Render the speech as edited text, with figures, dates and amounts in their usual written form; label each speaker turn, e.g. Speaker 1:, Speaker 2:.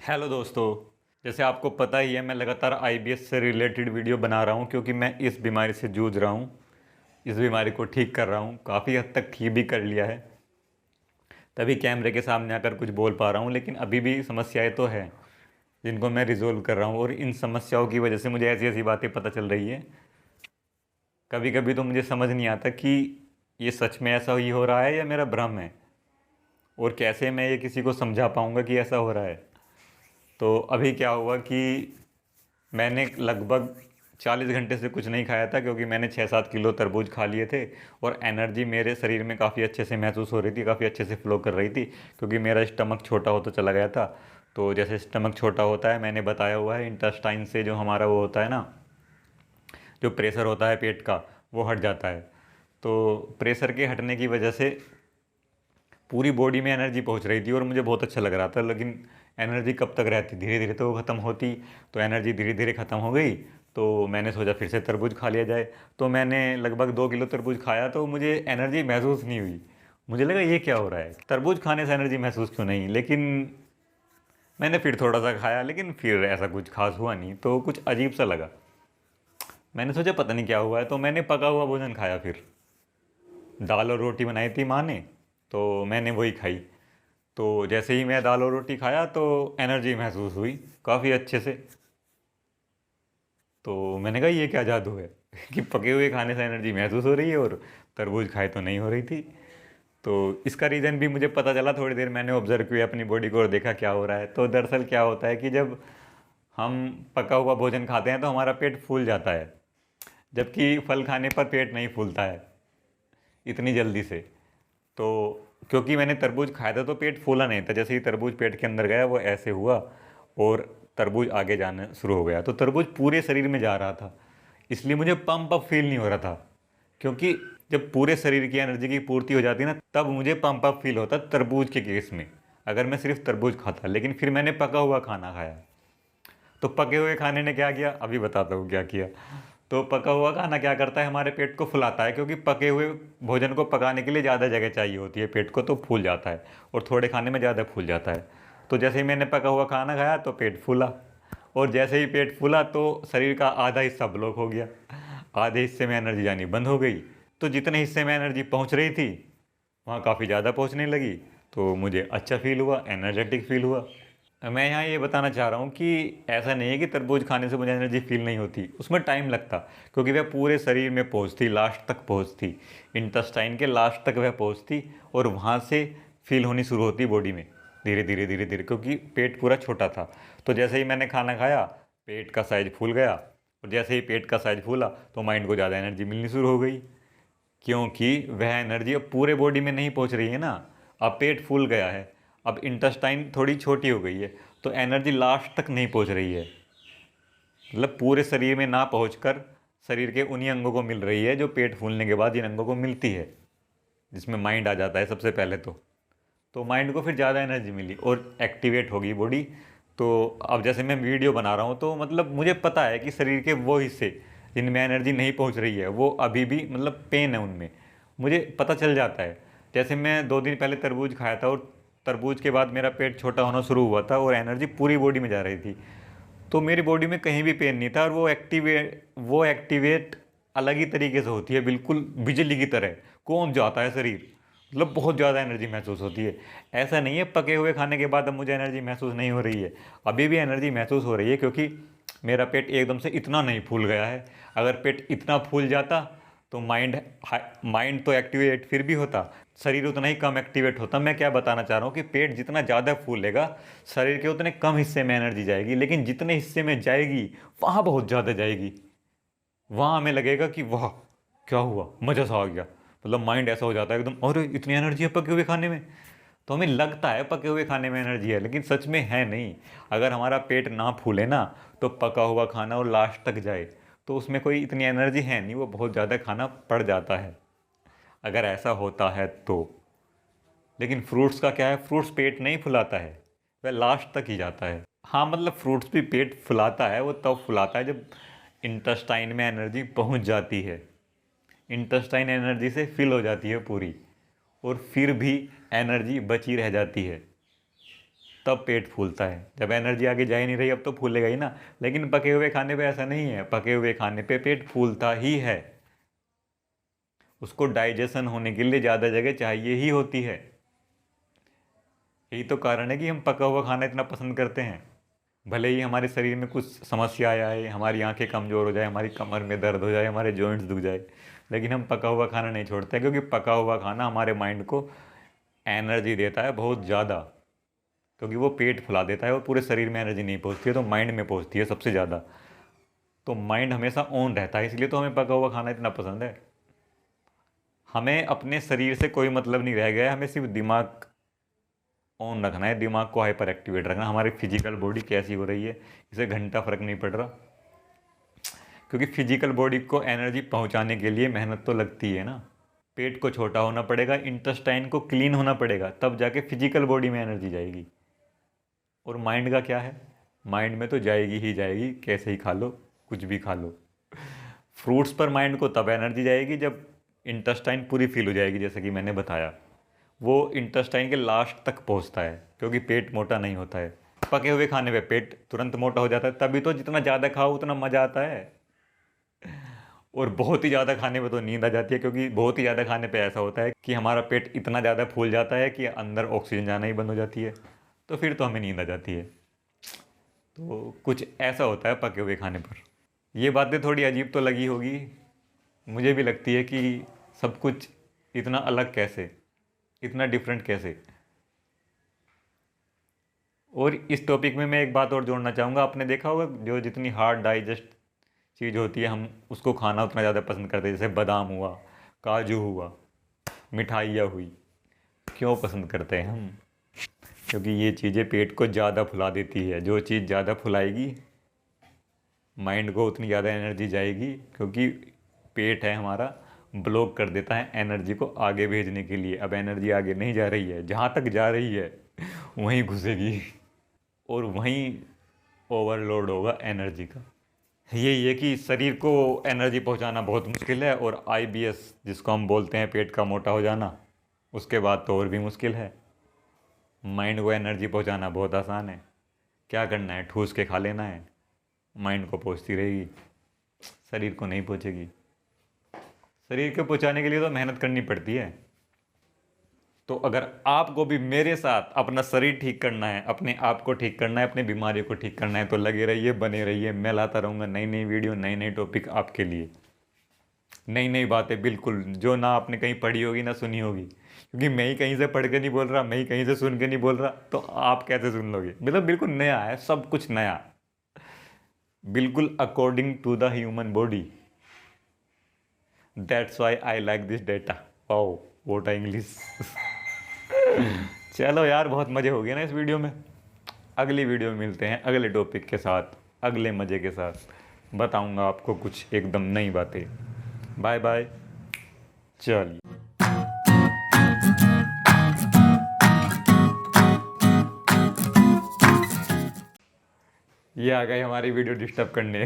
Speaker 1: Hello दोस्तों। जैसे आपको पता ही है, मैं लगातार आईबीएस से रिलेटेड वीडियो बना रहा हूँ क्योंकि मैं इस बीमारी से जूझ रहा हूँ। इस बीमारी को ठीक कर रहा हूँ, काफ़ी हद तक ठीक भी कर लिया है। तभी कैमरे के सामने आकर कुछ बोल पा रहा हूँ, लेकिन अभी भी समस्याएं तो हैं जिनको मैं रिजोल्व कर रहा हूँ। और इन समस्याओं की वजह से मुझे ऐसी ऐसी बातें पता चल रही है। कभी कभी तो मुझे समझ नहीं आता कि ये सच में ऐसा ही हो रहा है या मेरा भ्रम है, और कैसे मैं ये किसी को समझा पाऊँगा कि ऐसा हो रहा है। तो अभी क्या हुआ कि मैंने लगभग 40 घंटे से कुछ नहीं खाया था, क्योंकि मैंने 6-7 किलो तरबूज खा लिए थे। और एनर्जी मेरे शरीर में काफ़ी अच्छे से महसूस हो रही थी, काफ़ी अच्छे से फ्लो कर रही थी, क्योंकि मेरा स्टमक छोटा होता चला गया था। तो जैसे स्टमक छोटा होता है, मैंने बताया हुआ है, इंटेस्टाइन से जो हमारा वो होता है ना, जो प्रेशर होता है पेट का, वो हट जाता है। तो प्रेशर के हटने की वजह से पूरी बॉडी में एनर्जी पहुंच रही थी और मुझे बहुत अच्छा लग रहा था। लेकिन एनर्जी कब तक रहती, धीरे धीरे तो वो ख़त्म होती। तो एनर्जी धीरे धीरे ख़त्म हो गई। तो मैंने सोचा फिर से तरबूज खा लिया जाए। तो मैंने लगभग 2 किलो तरबूज खाया, तो मुझे एनर्जी महसूस नहीं हुई। मुझे लगा ये क्या हो रहा है, तरबूज खाने से एनर्जी महसूस क्यों नहीं। लेकिन मैंने फिर थोड़ा सा खाया, लेकिन फिर ऐसा कुछ खास हुआ नहीं, तो कुछ अजीब सा लगा। मैंने सोचा पता नहीं क्या हुआ है, तो मैंने पका हुआ भोजन खाया। फिर दाल और रोटी बनाई थी माँ ने, तो मैंने वही खाई। तो जैसे ही मैं दाल और रोटी खाया तो एनर्जी महसूस हुई काफ़ी अच्छे से। तो मैंने कहा ये क्या जादू है कि पके हुए खाने से एनर्जी महसूस हो रही है और तरबूज खाए तो नहीं हो रही थी। तो इसका रीज़न भी मुझे पता चला, थोड़ी देर मैंने ऑब्जर्व किया अपनी बॉडी को और देखा क्या हो रहा है। तो दरअसल क्या होता है कि जब हम पका हुआ भोजन खाते हैं तो हमारा पेट फूल जाता है, जबकि फल खाने पर पेट नहीं फूलता है इतनी जल्दी से। तो क्योंकि मैंने तरबूज खाया था तो पेट फूला नहीं था, जैसे ही तरबूज पेट के अंदर गया वो ऐसे हुआ और तरबूज आगे जाना शुरू हो गया। तो तरबूज पूरे शरीर में जा रहा था, इसलिए मुझे पंप अप फील नहीं हो रहा था। क्योंकि जब पूरे शरीर की एनर्जी की पूर्ति हो जाती है ना, तब मुझे पंप अप फील होता तरबूज के केस में, अगर मैं सिर्फ तरबूज खाता। लेकिन फिर मैंने पका हुआ खाना खाया। तो पके हुए खाने ने क्या किया, अभी बताता हूँ क्या किया। तो पका हुआ खाना क्या करता है, हमारे पेट को फुलाता है, क्योंकि पके हुए भोजन को पकाने के लिए ज़्यादा जगह चाहिए होती है पेट को, तो फूल जाता है। और थोड़े खाने में ज़्यादा फूल जाता है। तो जैसे ही मैंने पका हुआ खाना खाया तो पेट फूला। और जैसे ही पेट फूला तो शरीर का आधा हिस्सा ब्लॉक हो गया, आधे हिस्से में एनर्जी जानी बंद हो गई। तो जितने हिस्से में एनर्जी पहुंच रही थी वहाँ काफ़ी ज़्यादा पहुंचने लगी। तो मुझे अच्छा फील हुआ, एनर्जेटिक फील हुआ। मैं यहाँ ये बताना चाह रहा हूँ कि ऐसा नहीं है कि तरबूज खाने से मुझे एनर्जी फील नहीं होती, उसमें टाइम लगता, क्योंकि वह पूरे शरीर में पहुँचती, लास्ट तक पहुँचती, इंटेस्टाइन के लास्ट तक वह पहुँचती। और वहाँ से फील होनी शुरू होती बॉडी में, धीरे धीरे धीरे धीरे, क्योंकि पेट पूरा छोटा था। तो जैसे ही मैंने खाना खाया पेट का साइज फूल गया, और जैसे ही पेट का साइज फूला तो माइंड को ज़्यादा एनर्जी मिलनी शुरू हो गई, क्योंकि वह एनर्जी अब पूरे बॉडी में नहीं पहुंच रही है ना। अब पेट फूल गया है, अब इंटेस्टाइन थोड़ी छोटी हो गई है, तो एनर्जी लास्ट तक नहीं पहुंच रही है। मतलब पूरे शरीर में ना पहुंचकर शरीर के उन्हीं अंगों को मिल रही है जो पेट फूलने के बाद जिन अंगों को मिलती है, जिसमें माइंड आ जाता है सबसे पहले। तो माइंड को फिर ज़्यादा एनर्जी मिली और एक्टिवेट होगी बॉडी। तो अब जैसे मैं वीडियो बना रहा हूँ तो मतलब मुझे पता है कि शरीर के वो हिस्से जिनमें एनर्जी नहीं पहुँच रही है वो अभी भी मतलब पेन है उनमें, मुझे पता चल जाता है। जैसे मैं 2 दिन पहले तरबूज खाया था, और तरबूज के बाद मेरा पेट छोटा होना शुरू हुआ था और एनर्जी पूरी बॉडी में जा रही थी। तो मेरी बॉडी में कहीं भी पेन नहीं था, और वो एक्टिवेट अलग ही तरीके से होती है, बिल्कुल बिजली की तरह कौन जाता है शरीर। मतलब बहुत ज़्यादा एनर्जी महसूस होती है। ऐसा नहीं है पके हुए खाने के बाद अब मुझे एनर्जी महसूस नहीं हो रही है, अभी भी एनर्जी महसूस हो रही है, क्योंकि मेरा पेट एकदम से इतना नहीं फूल गया है। अगर पेट इतना फूल जाता तो माइंड तो एक्टिवेट फिर भी होता, शरीर उतना ही कम एक्टिवेट होता। मैं क्या बताना चाह रहा हूँ कि पेट जितना ज़्यादा फूलेगा शरीर के उतने कम हिस्से में एनर्जी जाएगी, लेकिन जितने हिस्से में जाएगी वहाँ बहुत ज़्यादा जाएगी। वहाँ हमें लगेगा कि वाह क्या हुआ, मज़ा सा आ गया। मतलब माइंड ऐसा हो जाता है एकदम, और इतनी एनर्जी है पके हुए खाने में। तो हमें लगता है पके हुए खाने में एनर्जी है, लेकिन सच में है नहीं। अगर हमारा पेट ना फूले ना, तो पका हुआ खाना और लास्ट तक जाए तो उसमें कोई इतनी एनर्जी है नहीं, वो बहुत ज़्यादा खाना पड़ जाता है अगर ऐसा होता है तो। लेकिन फ्रूट्स का क्या है, फ्रूट्स पेट नहीं फुलाता है, वह लास्ट तक ही जाता है। हाँ मतलब फ्रूट्स भी पेट फुलाता है, वो तब फुलाता है जब इंटेस्टाइन में एनर्जी पहुंच जाती है, इंटेस्टाइन एनर्जी से फिल हो जाती है पूरी, और फिर भी एनर्जी बची रह जाती है। तब पेट फूलता है। जब एनर्जी आगे जा ही नहीं रही अब तो फूलेगा ही ना। लेकिन पके हुए खाने पे ऐसा नहीं है, पके हुए खाने पे पेट फूलता ही है। उसको डाइजेशन होने के लिए ज़्यादा जगह चाहिए ही होती है। यही तो कारण है कि हम पका हुआ खाना इतना पसंद करते हैं। भले ही हमारे शरीर में कुछ समस्याएं आए, हमारी आंखें कमज़ोर हो जाए, हमारी कमर में दर्द हो जाए, हमारे जॉइंट्स दुख जाए, लेकिन हम पका हुआ खाना नहीं छोड़ते, क्योंकि पका हुआ खाना हमारे माइंड को एनर्जी देता है बहुत ज़्यादा। क्योंकि वो पेट फुला देता है और पूरे शरीर में एनर्जी नहीं पहुंचती है, तो माइंड में पहुंचती है सबसे ज़्यादा। तो माइंड हमेशा ऑन रहता है, इसलिए तो हमें पका हुआ खाना इतना पसंद है। हमें अपने शरीर से कोई मतलब नहीं रह गया है, हमें सिर्फ दिमाग ऑन रखना है, दिमाग को हाइपर एक्टिवेट रखना। हमारी फिजिकल बॉडी कैसी हो रही है इसे घंटा फर्क नहीं पड़ रहा, क्योंकि फिजिकल बॉडी को एनर्जी पहुंचाने के लिए मेहनत तो लगती है ना। पेट को छोटा होना पड़ेगा, इंटेस्टाइन को क्लीन होना पड़ेगा, तब जाके फिजिकल बॉडी में एनर्जी जाएगी। और माइंड का क्या है, माइंड में तो जाएगी ही जाएगी, कैसे ही खा लो, कुछ भी खा लो। फ्रूट्स पर माइंड को तब एनर्जी जाएगी जब इंटेस्टाइन पूरी फील हो जाएगी, जैसे कि मैंने बताया। वो इंटेस्टाइन के लास्ट तक पहुंचता है, क्योंकि पेट मोटा नहीं होता है। पके हुए खाने पे पेट तुरंत मोटा हो जाता है, तभी तो जितना ज़्यादा खाओ उतना मज़ा आता है। और बहुत ही ज़्यादा खाने पे तो नींद आ जाती है, क्योंकि बहुत ही ज़्यादा खाने पे ऐसा होता है कि हमारा पेट इतना ज़्यादा फूल जाता है कि अंदर ऑक्सीजन जाना ही बंद हो जाती है, तो फिर तो हमें नींद आ जाती है। तो कुछ ऐसा होता है पके हुए खाने पर। ये बातें थोड़ी अजीब तो लगी होगी, मुझे भी लगती है कि सब कुछ इतना अलग कैसे, इतना डिफरेंट कैसे। और इस टॉपिक में मैं एक बात और जोड़ना चाहूँगा। आपने देखा होगा जो जितनी हार्ड डाइजेस्ट चीज़ होती है हम उसको खाना उतना ज़्यादा पसंद करते हैं। जैसे बादाम हुआ, काजू हुआ, मिठाइयाँ हुई, क्यों पसंद करते हैं हम? क्योंकि ये चीज़ें पेट को ज़्यादा फुला देती है। जो चीज़ ज़्यादा फुलाएगी माइंड को उतनी ज़्यादा एनर्जी जाएगी, क्योंकि पेट है हमारा ब्लॉक कर देता है एनर्जी को आगे भेजने के लिए। अब एनर्जी आगे नहीं जा रही है, जहाँ तक जा रही है वहीं घुसेगी और वहीं ओवरलोड होगा एनर्जी का। यही है कि शरीर को एनर्जी पहुंचाना बहुत मुश्किल है, और आईबीएस जिसको हम बोलते हैं पेट का मोटा हो जाना, उसके बाद तो और भी मुश्किल है। माइंड को एनर्जी पहुंचाना बहुत आसान है। क्या करना है, ठूस के खा लेना है, माइंड को पहुंचती रहेगी, शरीर को नहीं पहुंचेगी। शरीर को पहुंचाने के लिए तो मेहनत करनी पड़ती है। तो अगर आपको भी मेरे साथ अपना शरीर ठीक करना है, अपने आप को ठीक करना है, अपनी बीमारियों को ठीक करना है, तो लगे रहिए, बने रहिए। मैं लाता रहूँगा नई नई वीडियो, नए नए टॉपिक आपके लिए, नई नई बातें, बिल्कुल जो ना आपने कहीं पढ़ी होगी ना सुनी होगी। क्योंकि मैं ही कहीं से पढ़ के नहीं बोल रहा, मैं ही कहीं से सुन के नहीं बोल रहा, तो आप कैसे सुन लोगे? मतलब बिल्कुल नया है, सब कुछ नया, बिल्कुल according to the human body. That's why I like this data. Wow what English. चलो यार, बहुत मज़े हो गए ना इस वीडियो में। अगली वीडियो में मिलते हैं अगले टॉपिक के साथ, अगले मज़े के साथ। बताऊंगा आपको कुछ एकदम नई बातें। Bye bye. चलिए। ये आ गए हमारी वीडियो डिस्टर्ब करने।